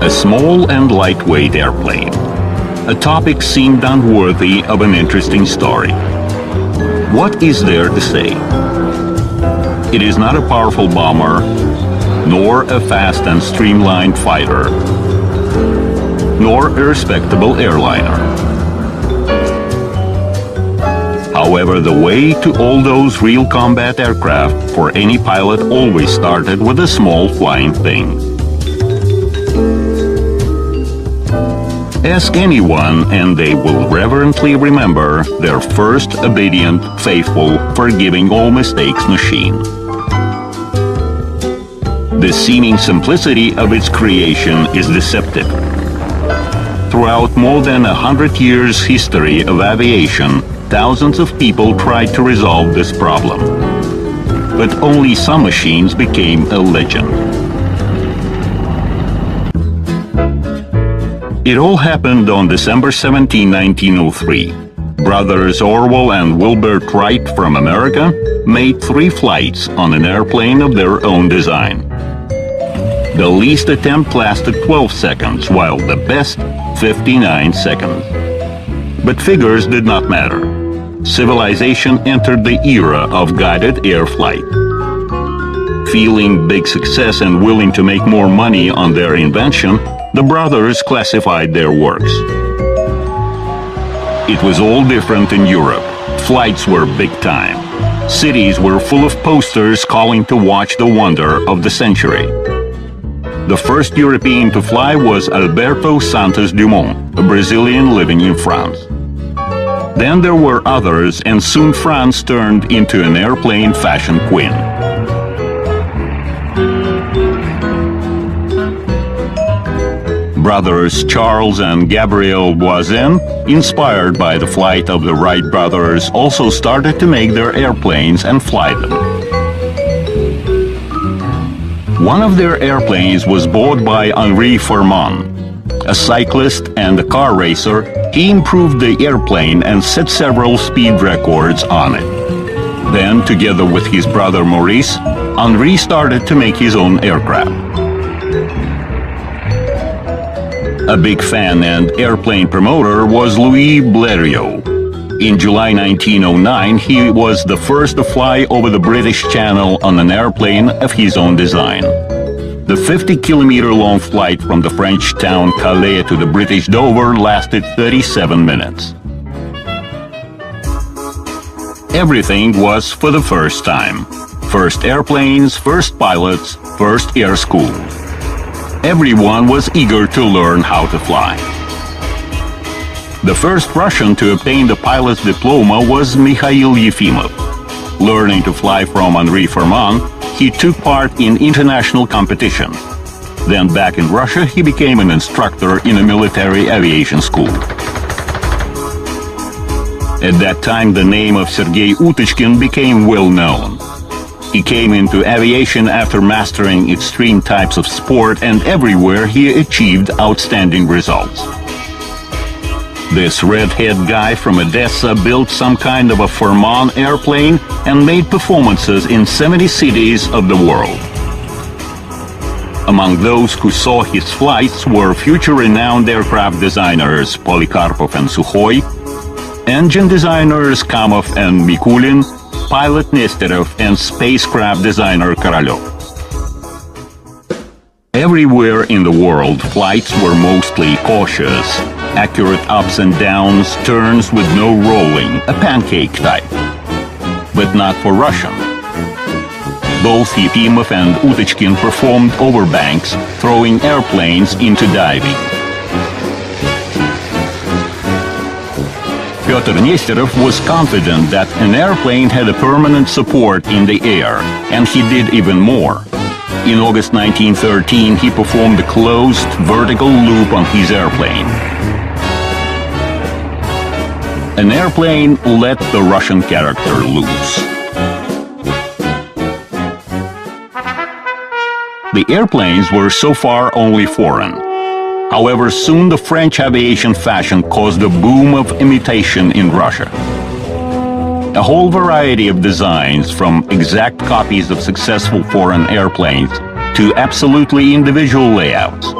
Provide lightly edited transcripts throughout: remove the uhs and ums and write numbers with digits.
A small and lightweight airplane. A topic seemed unworthy of an interesting story. What is there to say? It is not a powerful bomber, nor a fast and streamlined fighter, nor a respectable airliner. However, the way to all those real combat aircraft for any pilot always started with a small flying thing. Ask anyone and they will reverently remember their first obedient, faithful, forgiving all mistakes machine. The seeming simplicity of its creation is deceptive. Throughout more than 100 years' history of aviation, thousands of people tried to resolve this problem. But only some machines became a legend. It all happened on December 17, 1903. Brothers Orwell and Wilbert Wright from America made 3 flights on an airplane of their own design. The least attempt lasted 12 seconds, while the best 59 seconds. But figures did not matter. Civilization entered the era of guided air flight. Feeling big success and willing to make more money on their invention, the brothers classified their works. It was all different in Europe. Flights were big time. Cities were full of posters calling to watch the wonder of the century. The first European to fly was Alberto Santos Dumont, a Brazilian living in France. Then there were others, and soon France turned into an airplane fashion queen. Brothers Charles and Gabriel Voisin, inspired by the flight of the Wright brothers, also started to make their airplanes and fly them. One of their airplanes was bought by Henri Farman. A cyclist and a car racer, he improved the airplane and set several speed records on it. Then, together with his brother Maurice, Henri started to make his own aircraft. A big fan and airplane promoter was Louis Blériot. In July 1909, he was the first to fly over the British Channel on an airplane of his own design. The 50-kilometer-long flight from the French town Calais to the British Dover lasted 37 minutes. Everything was for the first time. First airplanes, first pilots, first air school. Everyone was eager to learn how to fly. The first Russian to obtain the pilot's diploma was Mikhail Yefimov. Learning to fly from Henri Farman, he took part in international competition. Then back in Russia, he became an instructor in a military aviation school. At that time, the name of Sergei Utочкин became well known. He came into aviation after mastering extreme types of sport, and everywhere he achieved outstanding results. This red-haired guy from Odessa built some kind of a Farman airplane and made performances in 70 cities of the world. Among those who saw his flights were future renowned aircraft designers Polikarpov and Sukhoi, engine designers Kamov and Mikulin, pilot Nesterov, and spacecraft designer Korolev. Everywhere in the world, flights were mostly cautious, accurate ups and downs, turns with no rolling, a pancake type. But not for Russia. Both Yefimov and Utочкин performed overbanks, throwing airplanes into diving. Pyotr Nesterov was confident that an airplane had a permanent support in the air, and he did even more. In August 1913, he performed a closed vertical loop on his airplane. An airplane let the Russian character loose. The airplanes were so far only foreign. However, soon the French aviation fashion caused a boom of imitation in Russia. A whole variety of designs, from exact copies of successful foreign airplanes to absolutely individual layouts.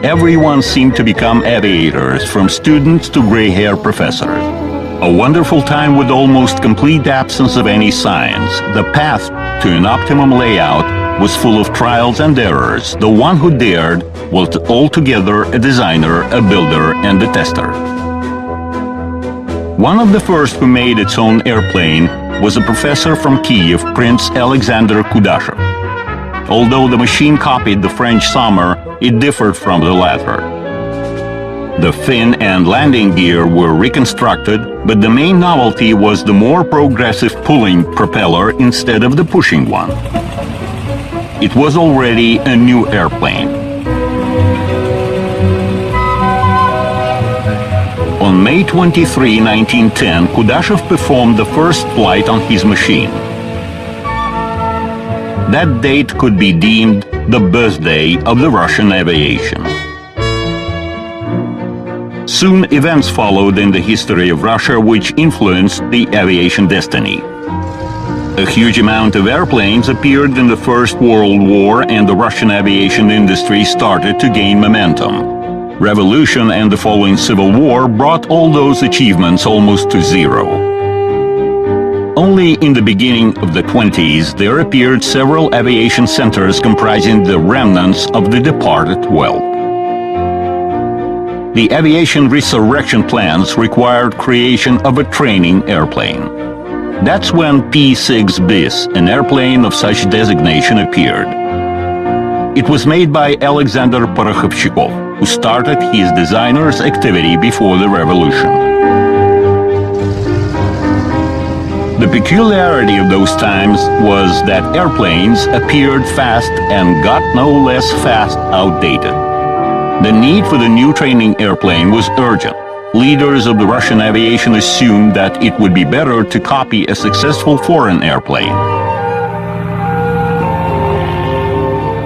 Everyone seemed to become aviators, from students to gray-hair professors. A wonderful time with almost complete absence of any science. The path to an optimum layout was full of trials and errors. The one who dared was altogether a designer, a builder, and a tester. One of the first who made its own airplane was a professor from Kiev, Prince Alexander Kudashev. Although the machine copied the French Sommer, it differed from the latter. The fin and landing gear were reconstructed, but the main novelty was the more progressive pulling propeller instead of the pushing one. It was already a new airplane. On May 23, 1910, Kudashev performed the first flight on his machine. That date could be deemed the birthday of the Russian aviation. Soon events followed in the history of Russia which influenced the aviation destiny. A huge amount of airplanes appeared in the First World War, and the Russian aviation industry started to gain momentum. Revolution and the following Civil War brought all those achievements almost to zero. Only in the beginning of the 20s there appeared several aviation centers comprising the remnants of the departed wealth. The aviation resurrection plans required creation of a training airplane. That's when P-6 bis, an airplane of such designation, appeared. It was made by Alexander Porokhovchikov, who started his designer's activity before the revolution. The peculiarity of those times was that airplanes appeared fast and got no less fast outdated. The need for the new training airplane was urgent. Leaders of the Russian aviation assumed that it would be better to copy a successful foreign airplane.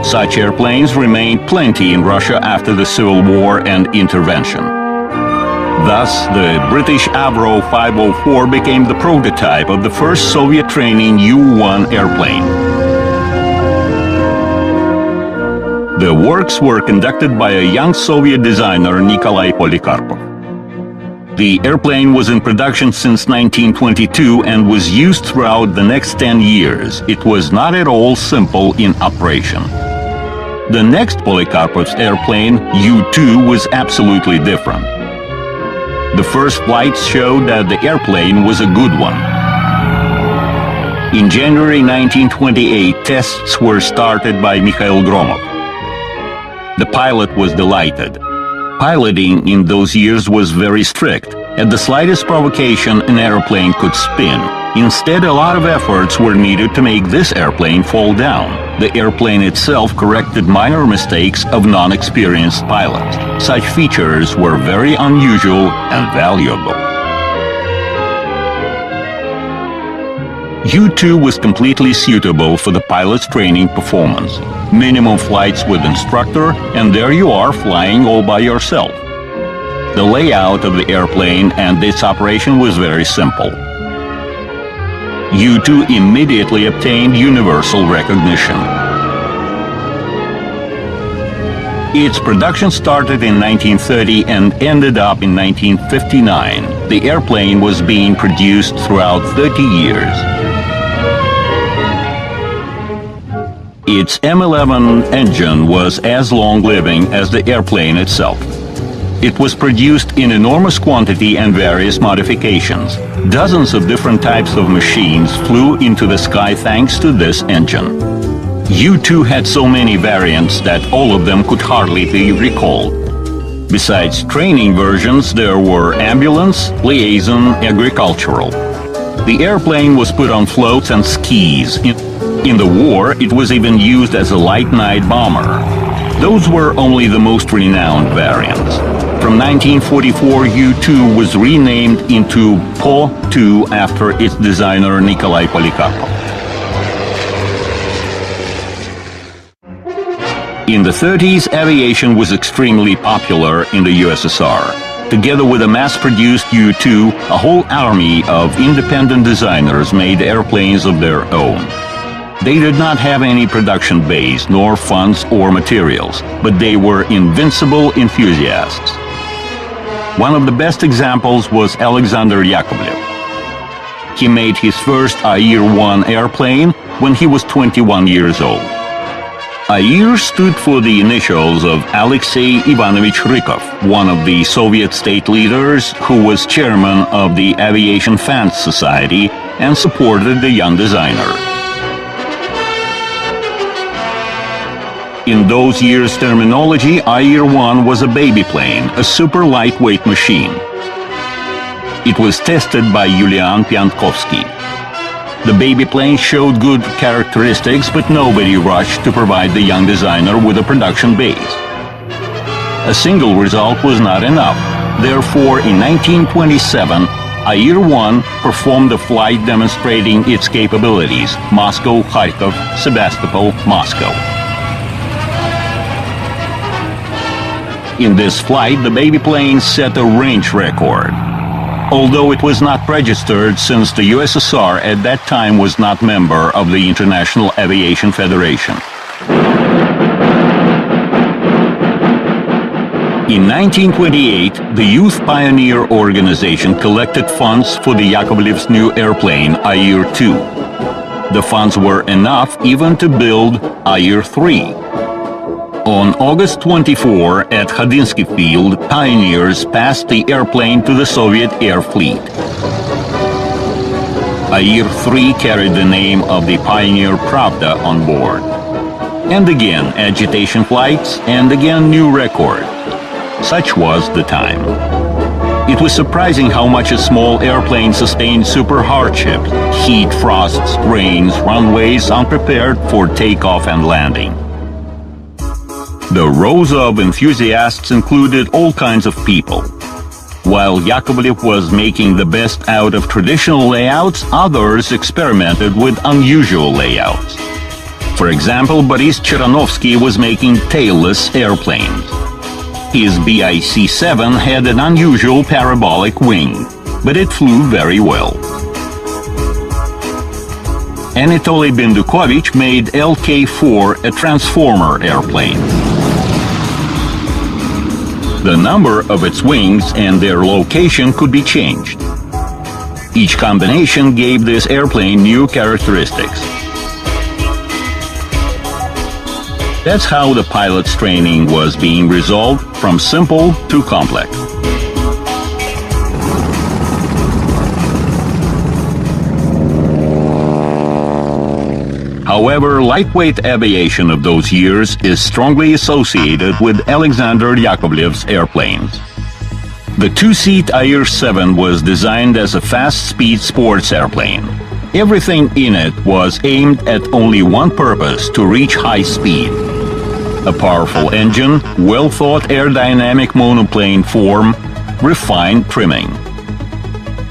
Such airplanes remained plenty in Russia after the Civil War and intervention. Thus, the British Avro 504 became the prototype of the first Soviet training U-1 airplane. The works were conducted by a young Soviet designer, Nikolai Polikarpov. The airplane was in production since 1922 and was used throughout the next 10 years. It was not at all simple in operation. The next Polikarpov's airplane, U-2, was absolutely different. The first flights showed that the airplane was a good one. In January 1928, tests were started by Mikhail Gromov. The pilot was delighted. Piloting in those years was very strict. At the slightest provocation, an airplane could spin. Instead, a lot of efforts were needed to make this airplane fall down. The airplane itself corrected minor mistakes of non-experienced pilots. Such features were very unusual and valuable. U-2 was completely suitable for the pilot's training performance. Minimum flights with instructor, and there you are flying all by yourself. The layout of the airplane and its operation was very simple. U-2 immediately obtained universal recognition. Its production started in 1930 and ended up in 1959. The airplane was being produced throughout 30 years. Its M11 engine was as long-living as the airplane itself. It was produced in enormous quantity and various modifications. Dozens of different types of machines flew into the sky thanks to this engine. U-2 had so many variants that all of them could hardly be recalled. Besides training versions, there were ambulance, liaison, agricultural. The airplane was put on floats and skis. In the war, it was even used as a light night bomber. Those were only the most renowned variants. From 1944, U-2 was renamed into Po-2 after its designer Nikolai Polikarpov. In the 30s, aviation was extremely popular in the USSR. Together with a mass-produced U-2, a whole army of independent designers made airplanes of their own. They did not have any production base, nor funds or materials, but they were invincible enthusiasts. One of the best examples was Alexander Yakovlev. He made his first Air-1 airplane when he was 21 years old. Air stood for the initials of Alexei Ivanovich Rykov, one of the Soviet state leaders who was chairman of the Aviation Fans Society and supported the young designer. In those years' terminology, Air-1 was a baby plane, a super lightweight machine. It was tested by Yulian Piantkovsky. The baby plane showed good characteristics, but nobody rushed to provide the young designer with a production base. A single result was not enough. Therefore, in 1927, Air-1 performed a flight demonstrating its capabilities: Moscow, Kharkov, Sebastopol, Moscow. In this flight, the baby plane set a range record. Although it was not registered, since the USSR at that time was not member of the International Aviation Federation. In 1928, the Youth Pioneer Organization collected funds for the Yakovlev's new airplane, Air-2. The funds were enough even to build Air-3. On August 24, at Khadinsky Field, pioneers passed the airplane to the Soviet air fleet. Air-3 carried the name of the pioneer Pravda on board. And again, agitation flights, and again, new record. Such was the time. It was surprising how much a small airplane sustained super hardships: heat, frosts, rains, runways unprepared for takeoff and landing. The rows of enthusiasts included all kinds of people. While Yakovlev was making the best out of traditional layouts, others experimented with unusual layouts. For example, Boris Cheranovsky was making tailless airplanes. His BIC-7 had an unusual parabolic wing, but it flew very well. Anatoly Bindukovich made LK-4, a transformer airplane. The number of its wings and their location could be changed. Each combination gave this airplane new characteristics. That's how the pilot's training was being resolved from simple to complex. However, lightweight aviation of those years is strongly associated with Alexander Yakovlev's airplanes. The two-seat Air-7 was designed as a fast-speed sports airplane. Everything in it was aimed at only one purpose: to reach high speed. A powerful engine, well-thought aerodynamic monoplane form, refined trimming.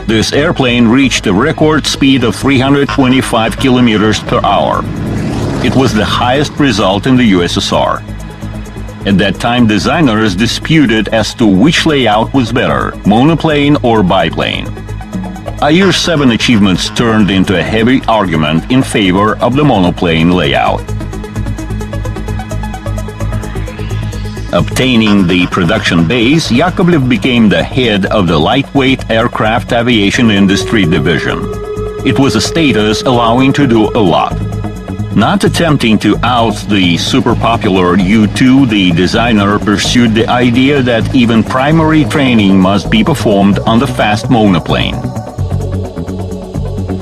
This airplane reached a record speed of 325 kilometers per hour. It was the highest result in the USSR. At that time, designers disputed as to which layout was better, monoplane or biplane. Air-7 achievements turned into a heavy argument in favor of the monoplane layout. Obtaining the production base, Yakovlev became the head of the lightweight aircraft aviation industry division. It was a status allowing to do a lot. Not attempting to out the super popular U-2, the designer pursued the idea that even primary training must be performed on the fast monoplane.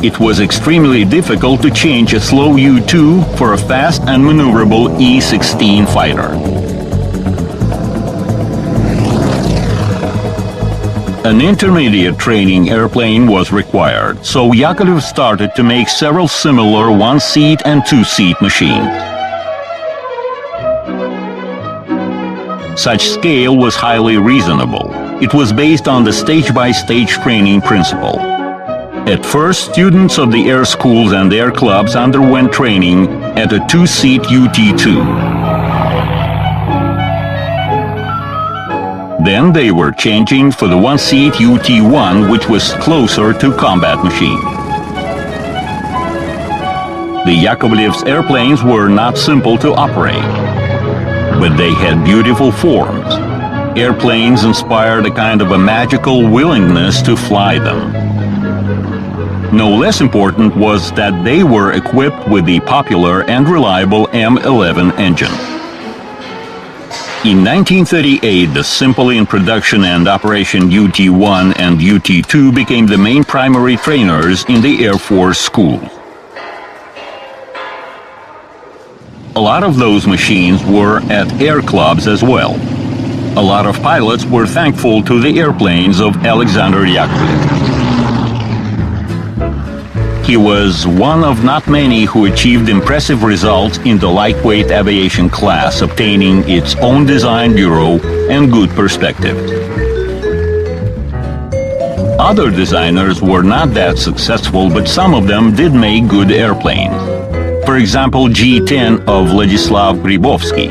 It was extremely difficult to change a slow U-2 for a fast and maneuverable E-16 fighter. An intermediate training airplane was required, so Yakovlev started to make several similar one-seat and two-seat machines. Such scale was highly reasonable. It was based on the stage-by-stage training principle. At first, students of the air schools and air clubs underwent training at a two-seat UT-2. Then they were changing for the one-seat UT-1, which was closer to combat machine. The Yakovlev's airplanes were not simple to operate, but they had beautiful forms. Airplanes inspired a kind of a magical willingness to fly them. No less important was that they were equipped with the popular and reliable M11 engine. In 1938, the simple in production and operation UT-1 and UT-2 became the main primary trainers in the Air Force school. A lot of those machines were at air clubs as well. A lot of pilots were thankful to the airplanes of Alexander Yakovlev. He was one of not many who achieved impressive results in the lightweight aviation class, obtaining its own design bureau and good perspective. Other designers were not that successful, but some of them did make good airplanes. For example, G-10 of Vladislav Gribovsky.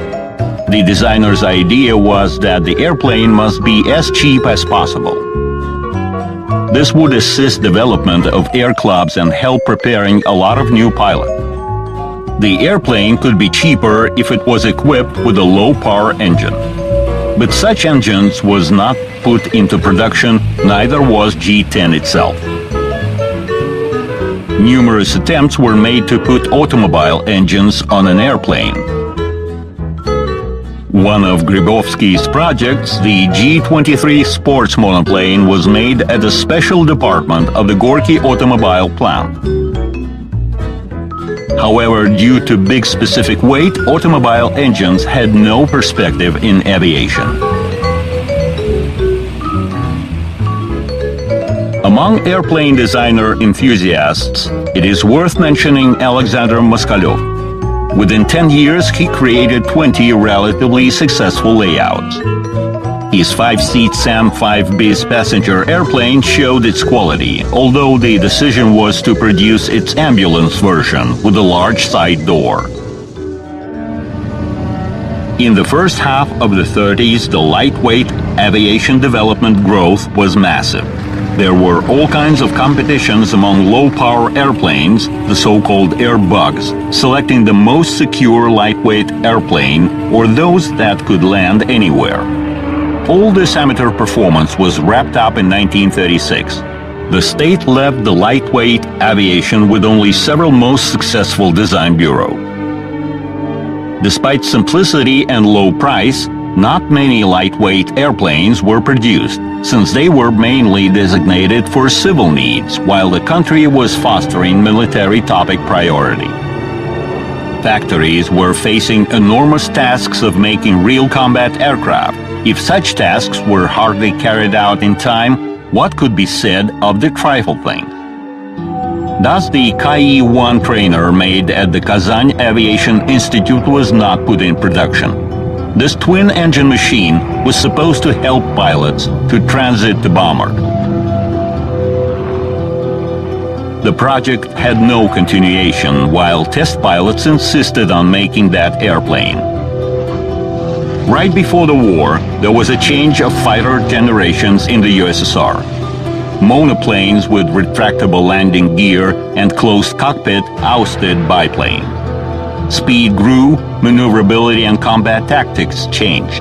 The designer's idea was that the airplane must be as cheap as possible. This would assist development of air clubs and help preparing a lot of new pilots. The airplane could be cheaper if it was equipped with a low-power engine. But such engines was not put into production, neither was G-10 itself. Numerous attempts were made to put automobile engines on an airplane. One of Gribovsky's projects, the G-23 sports monoplane, was made at a special department of the Gorky automobile plant. However, due to big specific weight, automobile engines had no perspective in aviation. Among airplane designer enthusiasts, it is worth mentioning Alexander Moskalyov. Within 10 years, he created 20 relatively successful layouts. His 5-seat Sam-5 bis passenger airplane showed its quality, although the decision was to produce its ambulance version with a large side door. In the first half of the 30s, the lightweight aviation development growth was massive. There were all kinds of competitions among low-power airplanes, the so-called air bugs, selecting the most secure lightweight airplane or those that could land anywhere. All this amateur performance was wrapped up in 1936. The state left the lightweight aviation with only several most successful design bureaus. Despite simplicity and low price, not many lightweight airplanes were produced, since they were mainly designated for civil needs, while the country was fostering military topic priority. Factories were facing enormous tasks of making real combat aircraft. If such tasks were hardly carried out in time, what could be said of the trifle things? Thus, the Ki-1 trainer made at the Kazan Aviation Institute was not put in production. This twin-engine machine was supposed to help pilots to transit the bomber. The project had no continuation, while test pilots insisted on making that airplane. Right before the war, there was a change of fighter generations in the USSR. Monoplanes with retractable landing gear and closed cockpit ousted biplane. Speed grew, maneuverability and combat tactics changed.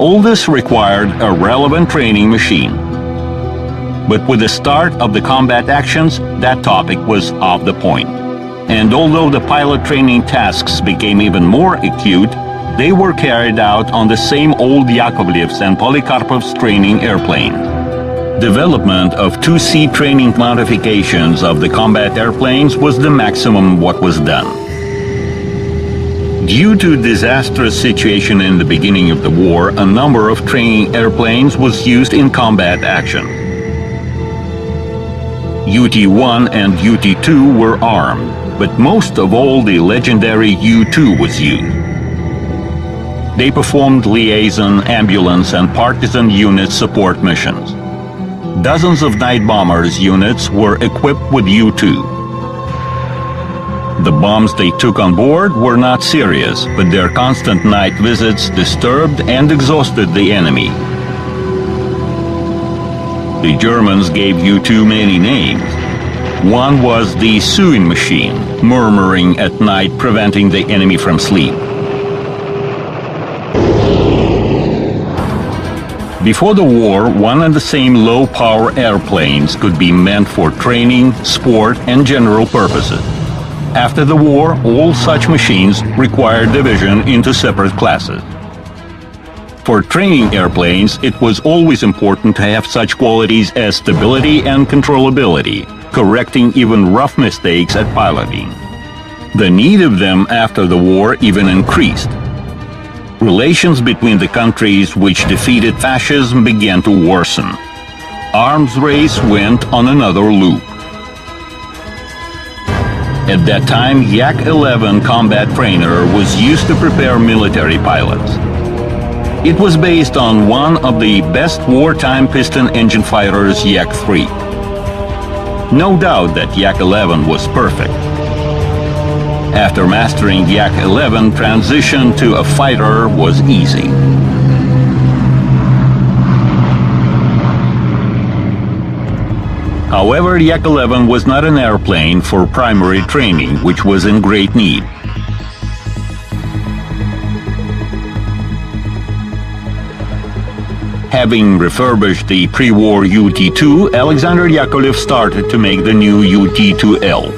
All this required a relevant training machine. But with the start of the combat actions, that topic was off the point. And although the pilot training tasks became even more acute, they were carried out on the same old Yakovlev's and Polikarpov's training airplane. Development of 2-seat training modifications of the combat airplanes was the maximum what was done. Due to disastrous situation in the beginning of the war, a number of training airplanes was used in combat action. UT-1 and UT-2 were armed, but most of all the legendary U-2 was used. They performed liaison, ambulance and partisan unit support missions. Dozens of night bombers units were equipped with U-2. The bombs they took on board were not serious, but their constant night visits disturbed and exhausted the enemy. The Germans gave U-2 many names. One was the sewing machine, murmuring at night, preventing the enemy from sleep. Before the war, one and the same low-power airplanes could be meant for training, sport, and general purposes. After the war, all such machines required division into separate classes. For training airplanes, it was always important to have such qualities as stability and controllability, correcting even rough mistakes at piloting. The need of them after the war even increased. Relations between the countries which defeated fascism began to worsen. Arms race went on another loop. At that time, Yak-11 combat trainer was used to prepare military pilots. It was based on one of the best wartime piston engine fighters, Yak-3. No doubt that Yak-11 was perfect. After mastering Yak-11, transition to a fighter was easy. However, Yak-11 was not an airplane for primary training, which was in great need. Having refurbished the pre-war UT-2, Alexander Yakovlev started to make the new UT-2L,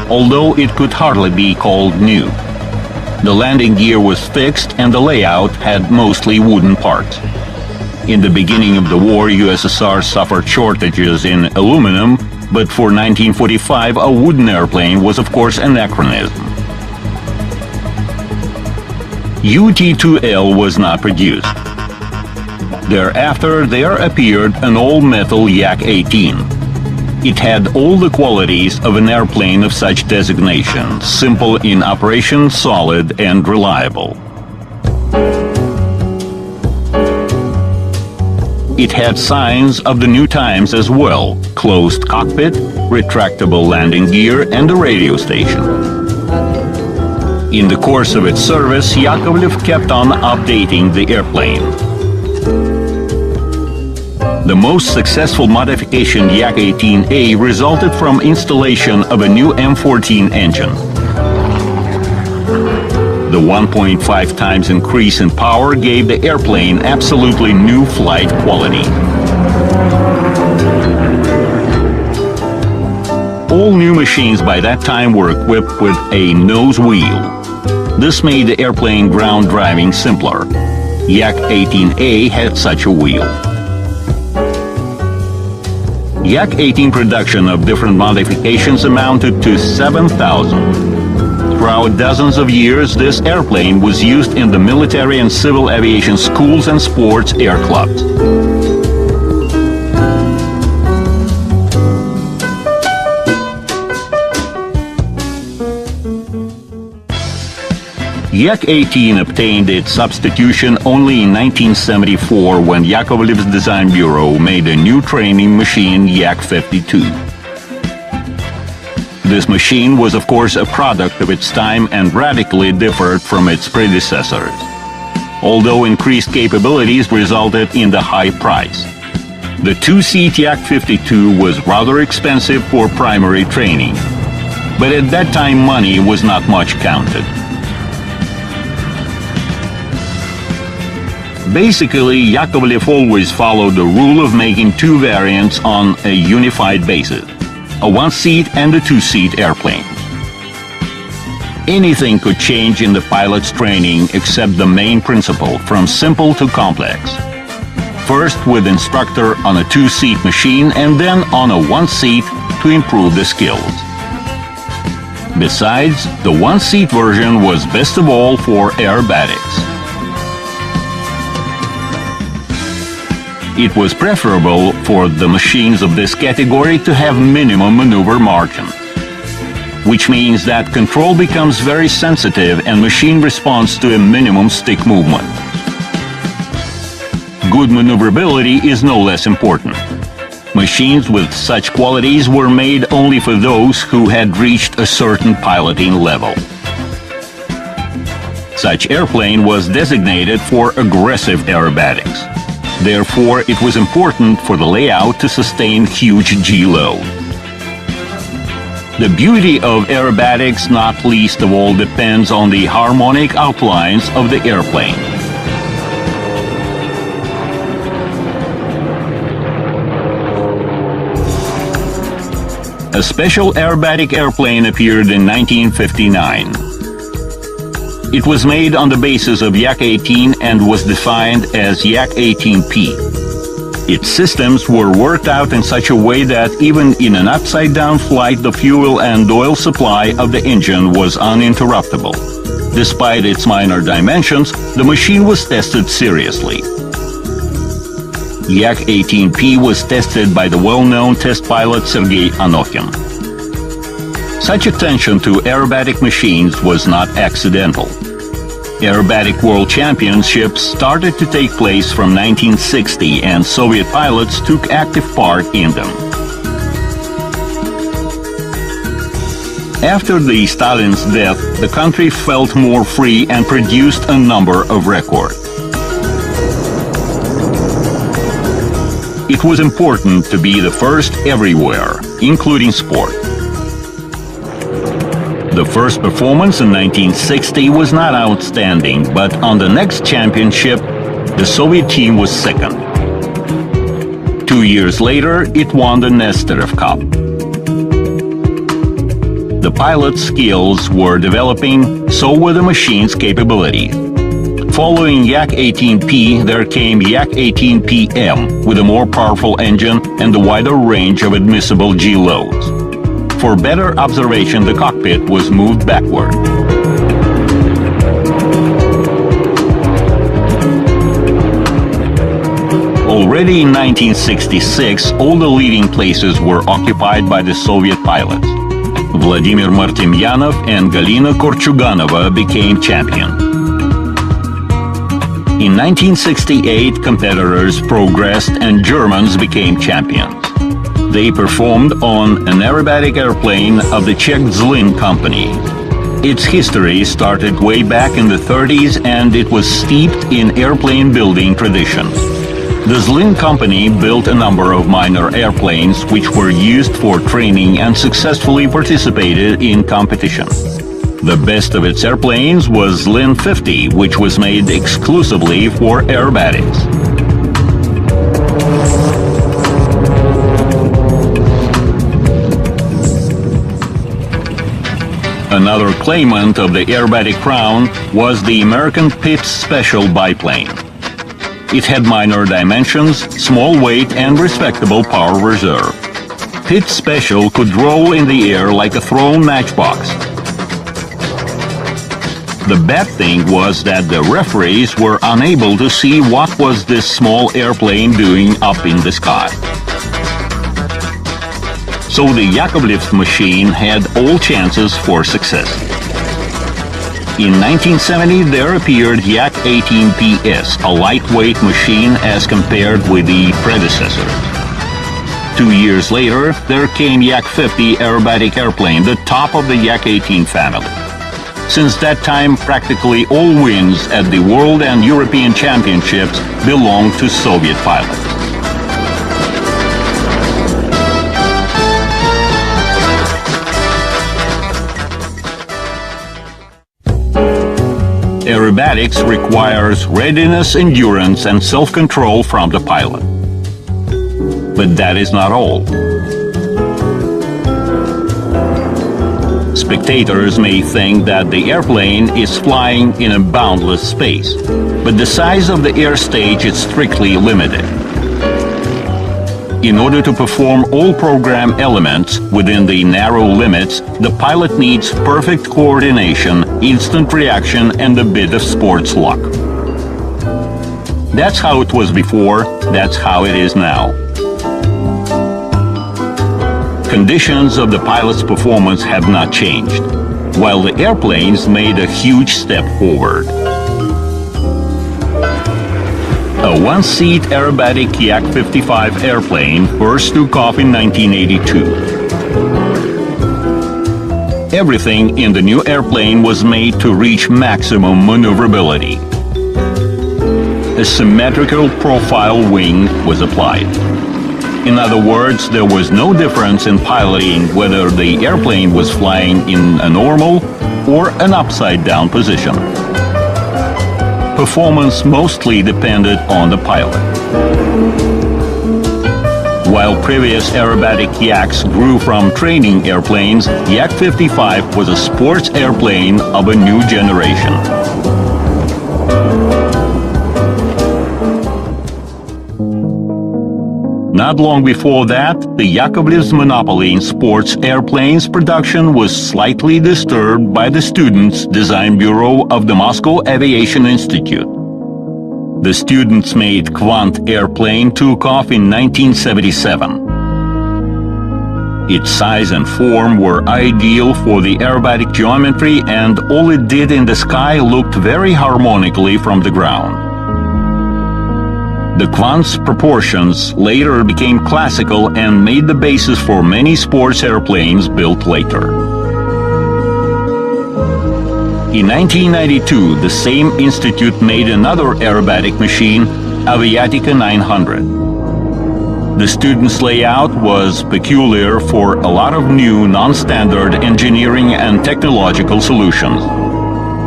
although it could hardly be called new. The landing gear was fixed and the layout had mostly wooden parts. In the beginning of the war, USSR suffered shortages in aluminum, but for 1945 a wooden airplane was of course an anachronism. UT-2L was not produced. Thereafter, there appeared an all-metal Yak-18. It had all the qualities of an airplane of such designation, simple in operation, solid and reliable. It had signs of the new times as well: closed cockpit, retractable landing gear, and a radio station. In the course of its service, Yakovlev kept on updating the airplane. The most successful modification, Yak-18A, resulted from installation of a new M14 engine. The 1.5 times increase in power gave the airplane absolutely new flight quality. All new machines by that time were equipped with a nose wheel. This made the airplane ground driving simpler. Yak-18A had such a wheel. Yak-18 production of different modifications amounted to 7,000. Throughout dozens of years, this airplane was used in the military and civil aviation schools and sports air clubs. Yak-18 obtained its substitution only in 1974 when Yakovlev's design bureau made a new training machine, Yak-52. This machine was of course a product of its time and radically differed from its predecessors, although increased capabilities resulted in the high price. The two-seat Yak-52 was rather expensive for primary training, but at that time money was not much counted. Basically, Yakovlev always followed the rule of making two variants on a unified basis: a one-seat and a two-seat airplane. Anything could change in the pilot's training except the main principle, from simple to complex. First with instructor on a two-seat machine and then on a one-seat to improve the skills. Besides, the one-seat version was best of all for aerobatics. It was preferable for the machines of this category to have minimum maneuver margin, which means that control becomes very sensitive and machine responds to a minimum stick movement. Good maneuverability is no less important. Machines with such qualities were made only for those who had reached a certain piloting level. Such airplane was designated for aggressive aerobatics. Therefore, it was important for the layout to sustain huge G-load. The beauty of aerobatics, not least of all, depends on the harmonic outlines of the airplane. A special aerobatic airplane appeared in 1959. It was made on the basis of Yak-18 and was defined as Yak-18P. Its systems were worked out in such a way that even in an upside-down flight, the fuel and oil supply of the engine was uninterruptible. Despite its minor dimensions, the machine was tested seriously. Yak-18P was tested by the well-known test pilot Sergei Anokhin. Such attention to aerobatic machines was not accidental. Aerobatic World Championships started to take place from 1960, and Soviet pilots took active part in them. After the Stalin's death, the country felt more free and produced a number of records. It was important to be the first everywhere, including sport. The first performance in 1960 was not outstanding, but on the next championship, the Soviet team was second. 2 years later, it won the Nesterov Cup. The pilot's skills were developing, so were the machine's capabilities. Following Yak-18P, there came Yak-18PM with a more powerful engine and a wider range of admissible G-loads. For better observation, the cockpit was moved backward. Already in 1966, all the leading places were occupied by the Soviet pilots. Vladimir Martemyanov and Galina Korchuganova became champions. In 1968, competitors progressed and Germans became champions. They performed on an aerobatic airplane of the Czech Zlin company. Its history started way back in the 30s, and it was steeped in airplane building traditions. The Zlin company built a number of minor airplanes which were used for training and successfully participated in competition. The best of its airplanes was Zlin 50, which was made exclusively for aerobatics. Another claimant of the aerobatic crown was the American Pitts Special biplane. It had minor dimensions, small weight, and respectable power reserve. Pitts Special could roll in the air like a thrown matchbox. The bad thing was that the referees were unable to see what was this small airplane doing up in the sky. So the Yakovlev's machine had all chances for success. In 1970, there appeared Yak-18PS, a lightweight machine as compared with the predecessor. 2 years later, there came Yak-50 aerobatic airplane, the top of the Yak-18 family. Since that time, practically all wins at the World and European Championships belonged to Soviet pilots. Aerobatics requires readiness, endurance, and self-control from the pilot. But that is not all. Spectators may think that the airplane is flying in a boundless space, but the size of the air stage is strictly limited. In order to perform all program elements within the narrow limits, the pilot needs perfect coordination, instant reaction, and a bit of sports luck. That's how it was before, that's how it is now. Conditions of the pilot's performance have not changed, while the airplanes made a huge step forward. A one-seat aerobatic Yak-55 airplane first took off in 1982. Everything in the new airplane was made to reach maximum maneuverability. A symmetrical profile wing was applied. In other words, there was no difference in piloting whether the airplane was flying in a normal or an upside-down position. Performance mostly depended on the pilot. While previous aerobatic yaks grew from training airplanes, Yak 55 was a sports airplane of a new generation. Not long before that, the Yakovlev's monopoly in sports airplanes production was slightly disturbed by the Students' Design Bureau of the Moscow Aviation Institute. The students-made Kvant airplane took off in 1977. Its size and form were ideal for the aerobatic geometry, and all it did in the sky looked very harmonically from the ground. The Kvant's proportions later became classical and made the basis for many sports airplanes built later. In 1992, the same institute made another aerobatic machine, Aviatika 900. The students' layout was peculiar for a lot of new non-standard engineering and technological solutions.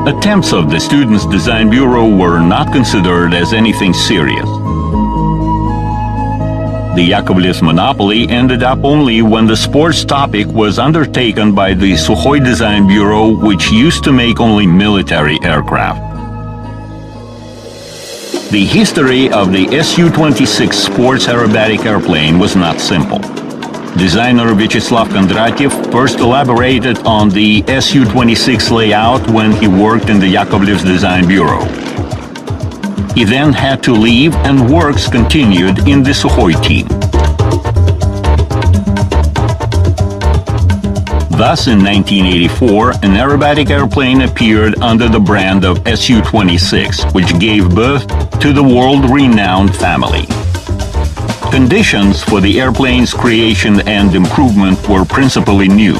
Attempts of the Students' Design Bureau were not considered as anything serious. The Yakovlev's monopoly ended up only when the sports topic was undertaken by the Sukhoi Design Bureau, which used to make only military aircraft. The history of the Su-26 sports aerobatic airplane was not simple. Designer Vyacheslav Kondratyev first elaborated on the Su-26 layout when he worked in the Yakovlev's Design Bureau. He then had to leave, and works continued in the Sukhoi team. Thus, in 1984, an aerobatic airplane appeared under the brand of Su-26, which gave birth to the world-renowned family. Conditions for the airplane's creation and improvement were principally new.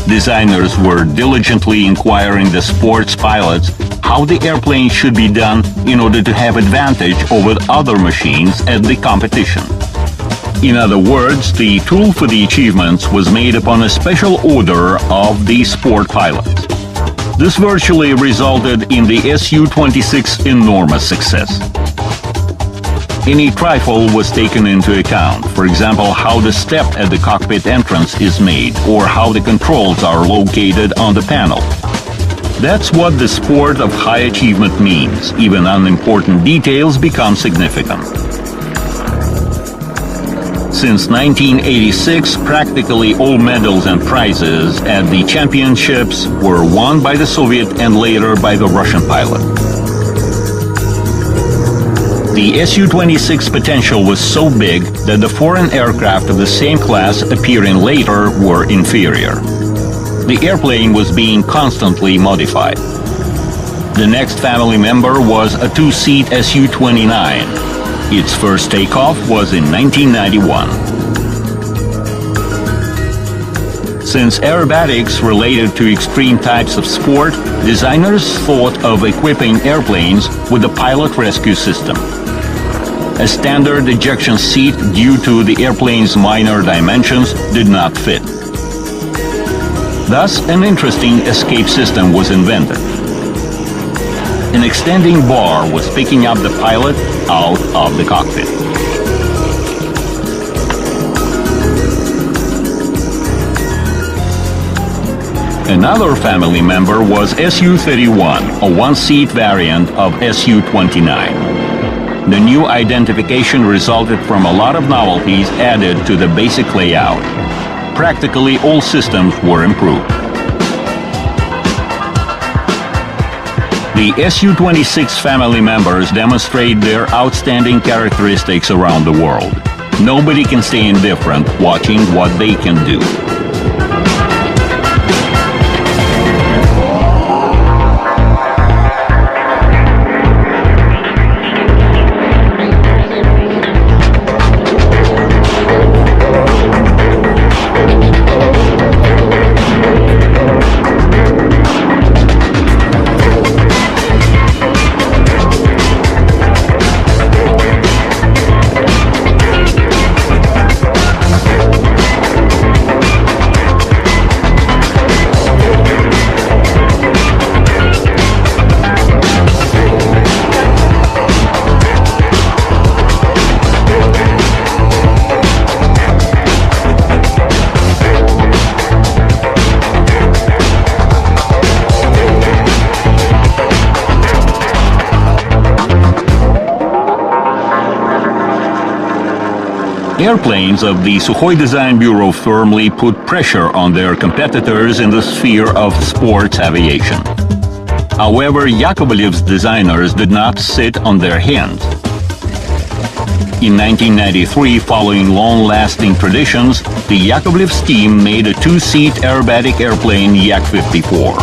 Designers were diligently inquiring the sports pilots how the airplane should be done in order to have advantage over other machines at the competition. In other words, the tool for the achievements was made upon a special order of the sport pilots. This virtually resulted in the Su-26's enormous success. Any trifle was taken into account, for example, how the step at the cockpit entrance is made, or how the controls are located on the panel. That's what the sport of high achievement means. Even unimportant details become significant. Since 1986, practically all medals and prizes at the championships were won by the Soviet and later by the Russian pilot. The Su-26 potential was so big that the foreign aircraft of the same class appearing later were inferior. The airplane was being constantly modified. The next family member was a two-seat Su-29. Its first takeoff was in 1991. Since aerobatics related to extreme types of sport, designers thought of equipping airplanes with a pilot rescue system. A standard ejection seat, due to the airplane's minor dimensions, did not fit. Thus, an interesting escape system was invented. An extending bar was picking up the pilot out of the cockpit. Another family member was Su-31, a one-seat variant of Su-29. The new identification resulted from a lot of novelties added to the basic layout. Practically all systems were improved. The Su-26 family members demonstrate their outstanding characteristics around the world. Nobody can stay indifferent watching what they can do. Airplanes of the Sukhoi Design Bureau firmly put pressure on their competitors in the sphere of sports aviation. However, Yakovlev's designers did not sit on their hands. In 1993, following long-lasting traditions, the Yakovlev's team made a two-seat aerobatic airplane Yak-54.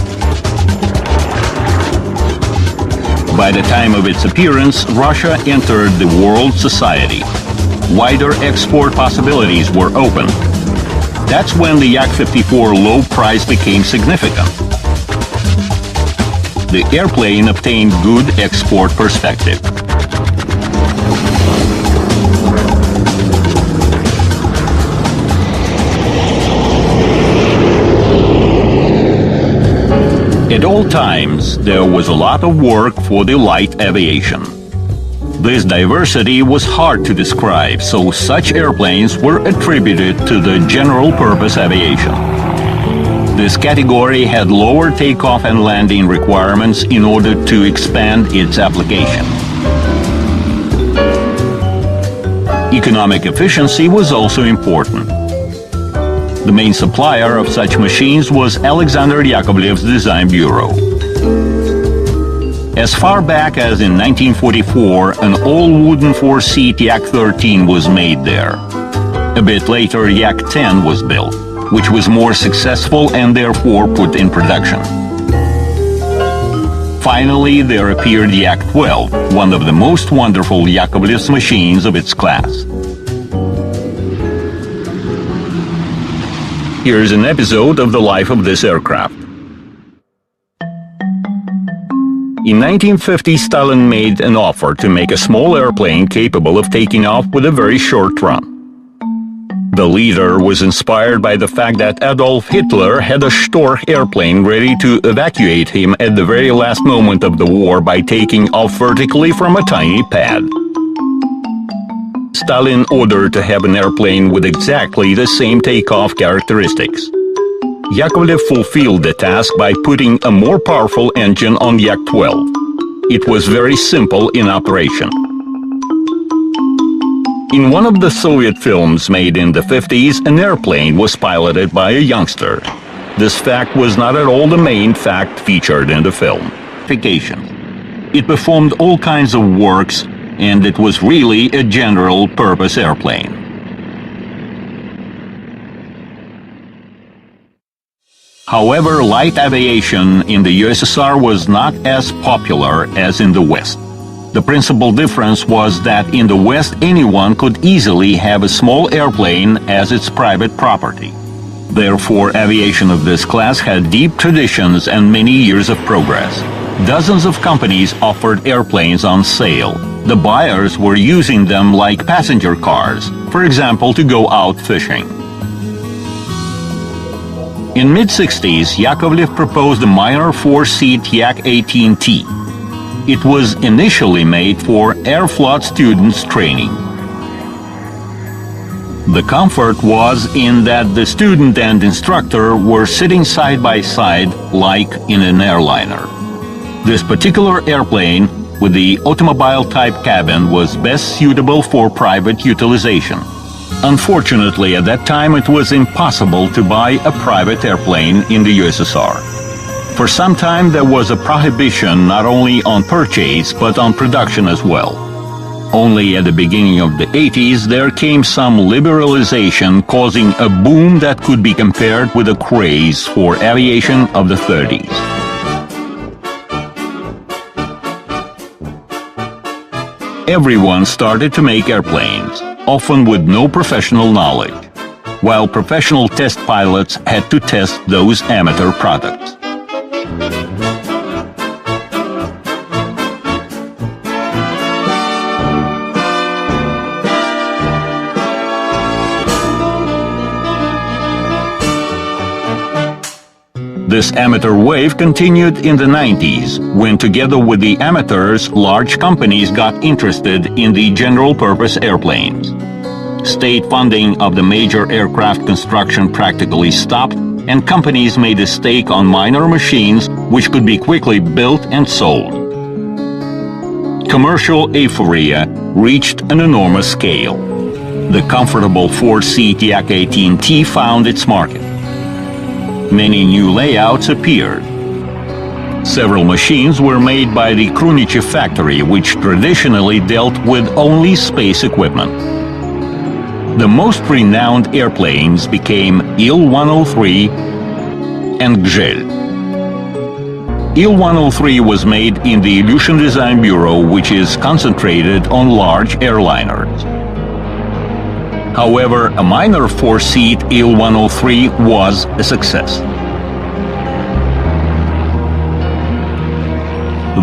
By the time of its appearance, Russia entered the world society. Wider export possibilities were open. That's when the Yak-54 low price became significant. The airplane obtained good export perspective. At all times, there was a lot of work for the light aviation. This diversity was hard to describe, so such airplanes were attributed to the general-purpose aviation. This category had lower takeoff and landing requirements in order to expand its application. Economic efficiency was also important. The main supplier of such machines was Alexander Yakovlev's Design Bureau. As far back as in 1944, an all-wooden four-seat Yak-13 was made there. A bit later, Yak-10 was built, which was more successful and therefore put in production. Finally, there appeared Yak-12, one of the most wonderful Yakovlev's machines of its class. Here's an episode of the life of this aircraft. In 1950, Stalin made an offer to make a small airplane capable of taking off with a very short run. The leader was inspired by the fact that Adolf Hitler had a Storch airplane ready to evacuate him at the very last moment of the war by taking off vertically from a tiny pad. Stalin ordered to have an airplane with exactly the same takeoff characteristics. Yakovlev fulfilled the task by putting a more powerful engine on Yak-12. It was very simple in operation. In one of the Soviet films made in the 50s, an airplane was piloted by a youngster. This fact was not at all the main fact featured in the film. It performed all kinds of works, and it was really a general-purpose airplane. However, light aviation in the USSR was not as popular as in the West. The principal difference was that in the West, anyone could easily have a small airplane as its private property. Therefore, aviation of this class had deep traditions and many years of progress. Dozens of companies offered airplanes on sale. The buyers were using them like passenger cars, for example, to go out fishing. In mid-60s, Yakovlev proposed a minor four-seat Yak-18T. It was initially made for airfloat students training. The comfort was in that the student and instructor were sitting side by side like in an airliner. This particular airplane with the automobile-type cabin was best suitable for private utilization. Unfortunately, at that time it was impossible to buy a private airplane in the USSR. For some time there was a prohibition not only on purchase but on production as well. Only at the beginning of the 80s there came some liberalization, causing a boom that could be compared with the craze for aviation of the 30s. Everyone started to make airplanes, often with no professional knowledge, while professional test pilots had to test those amateur products. This amateur wave continued in the 90s, when together with the amateurs, large companies got interested in the general-purpose airplanes. State funding of the major aircraft construction practically stopped, and companies made a stake on minor machines which could be quickly built and sold. Commercial euphoria reached an enormous scale. The comfortable four-seat Yak 18T found its market. Many new layouts appeared. Several machines were made by the Kruniche factory, which traditionally dealt with only space equipment. The most renowned airplanes became Il-103 and Gzhel. Il-103 was made in the Ilyushin Design Bureau, which is concentrated on large airliners. However, a minor four-seat Il-103 was a success.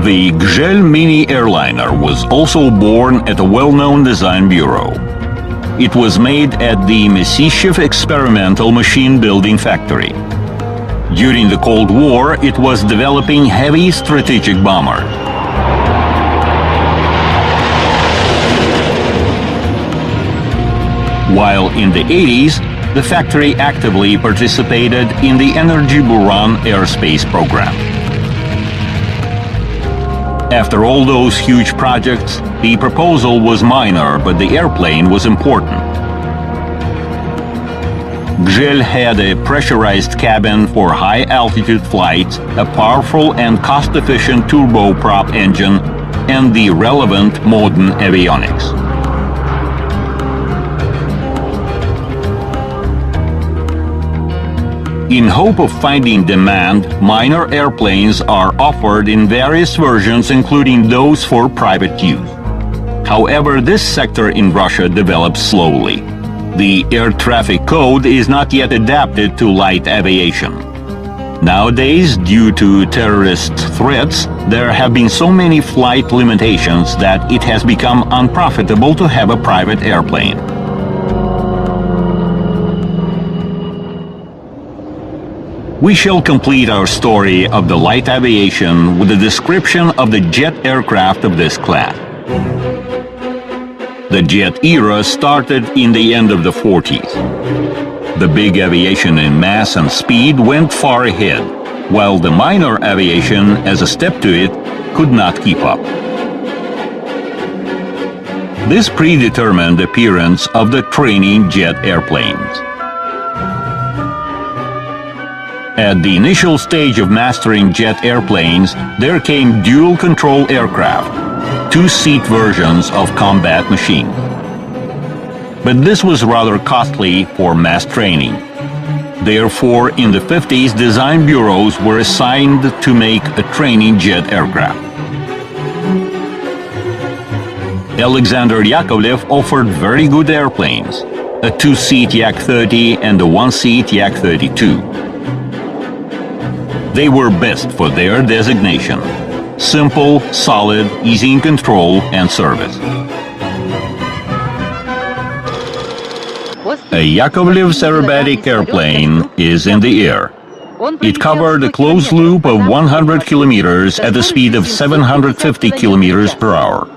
The Gzhel mini airliner was also born at a well-known design bureau. It was made at the Mesishev Experimental Machine Building Factory. During the Cold War, it was developing heavy strategic bombers. While in the 80s, the factory actively participated in the Energy Buran airspace program. After all those huge projects, the proposal was minor, but the airplane was important. Gzhel had a pressurized cabin for high-altitude flights, a powerful and cost-efficient turboprop engine, and the relevant modern avionics. In hope of finding demand, minor airplanes are offered in various versions, including those for private use. However, this sector in Russia develops slowly. The air traffic code is not yet adapted to light aviation. Nowadays, due to terrorist threats, there have been so many flight limitations that it has become unprofitable to have a private airplane. We shall complete our story of the light aviation with a description of the jet aircraft of this class. The jet era started in the end of the 40s. The big aviation in mass and speed went far ahead, while the minor aviation, as a step to it, could not keep up. This predetermined the appearance of the training jet airplanes. At the initial stage of mastering jet airplanes, there came dual-control aircraft, two-seat versions of combat machines. But this was rather costly for mass training. Therefore, in the 50s, design bureaus were assigned to make a training jet aircraft. Alexander Yakovlev offered very good airplanes, a two-seat Yak-30 and a one-seat Yak-32. They were best for their designation: simple, solid, easy in control and service. A Yakovlev's aerobatic airplane is in the air. It covered a closed loop of 100 kilometers at a speed of 750 kilometers per hour.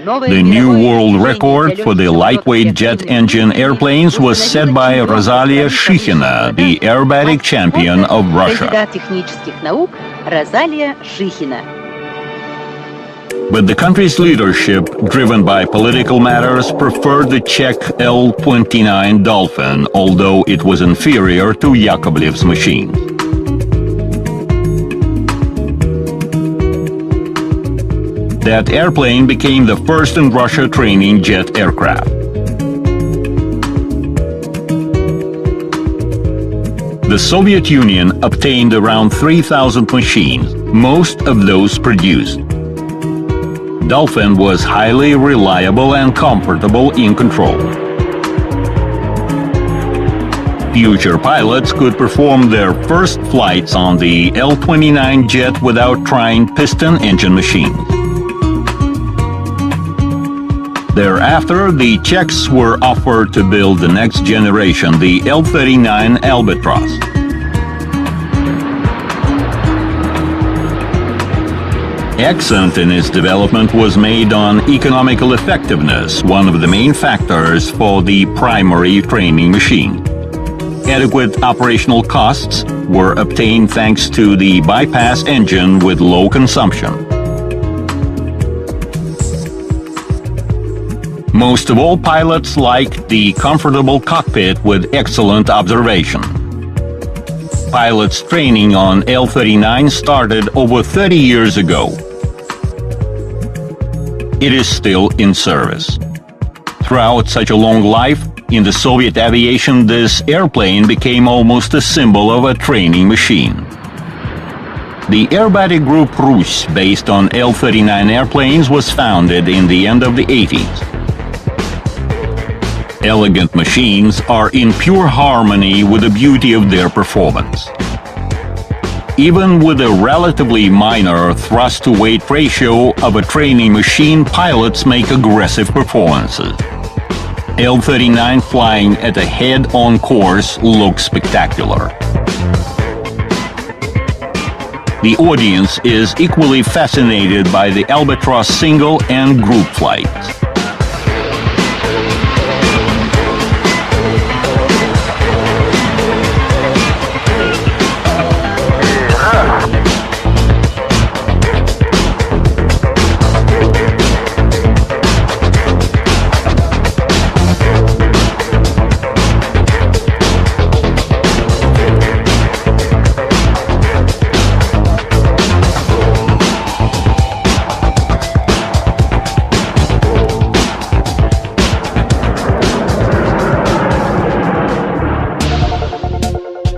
The new world record for the lightweight jet engine airplanes was set by Rosalia Shikina, the aerobatic champion of Russia. But the country's leadership, driven by political matters, preferred the Czech L-29 Dolphin, although it was inferior to Yakovlev's machine. That airplane became the first in Russia training jet aircraft. The Soviet Union obtained around 3,000 machines, most of those produced. Dolphin was highly reliable and comfortable in control. Future pilots could perform their first flights on the L-29 jet without trying piston engine machines. Thereafter, the Czechs were offered to build the next generation, the L-39 Albatross. Accent in its development was made on economical effectiveness, one of the main factors for the primary training machine. Adequate operational costs were obtained thanks to the bypass engine with low consumption. Most of all, pilots like the comfortable cockpit with excellent observation. Pilots training on Il-39 started over 30 years ago. It is still in service. Throughout such a long life, in the Soviet aviation, this airplane became almost a symbol of a training machine. The aerobatic group Rus, based on Il-39 airplanes, was founded in the end of the 80s. Elegant machines are in pure harmony with the beauty of their performance. Even with a relatively minor thrust-to-weight ratio of a training machine, pilots make aggressive performances. Il-39 flying at a head-on course looks spectacular. The audience is equally fascinated by the Albatross single and group flights.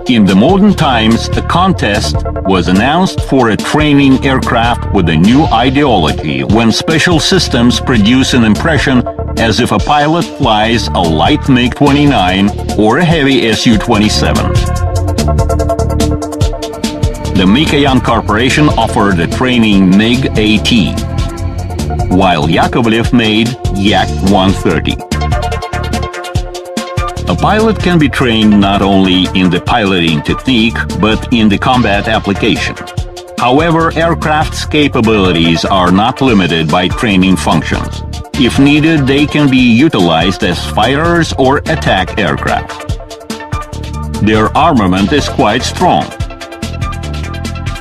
In the modern times, a contest was announced for a training aircraft with a new ideology when special systems produce an impression as if a pilot flies a light MiG-29 or a heavy Su-27. The Mikoyan Corporation offered a training MiG-AT, while Yakovlev made Yak-130. A pilot can be trained not only in the piloting technique, but in the combat application. However, aircraft's capabilities are not limited by training functions. If needed, they can be utilized as fighters or attack aircraft. Their armament is quite strong.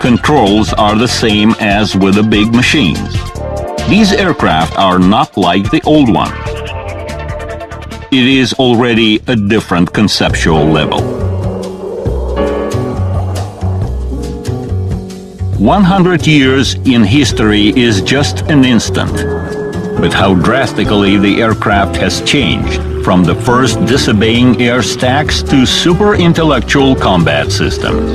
Controls are the same as with the big machines. These aircraft are not like the old ones. It is already a different conceptual level. 100 years in history is just an instant, but how drastically the aircraft has changed from the first disobeying air stacks to super intellectual combat systems.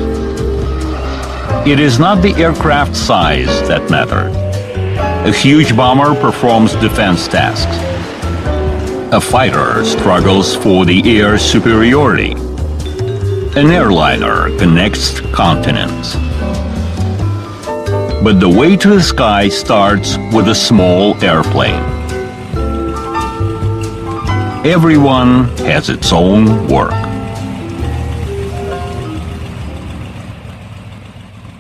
It is not the aircraft size that matters. A huge bomber performs defense tasks. A fighter struggles for the air superiority. An airliner connects continents. But the way to the sky starts with a small airplane. Everyone has its own work.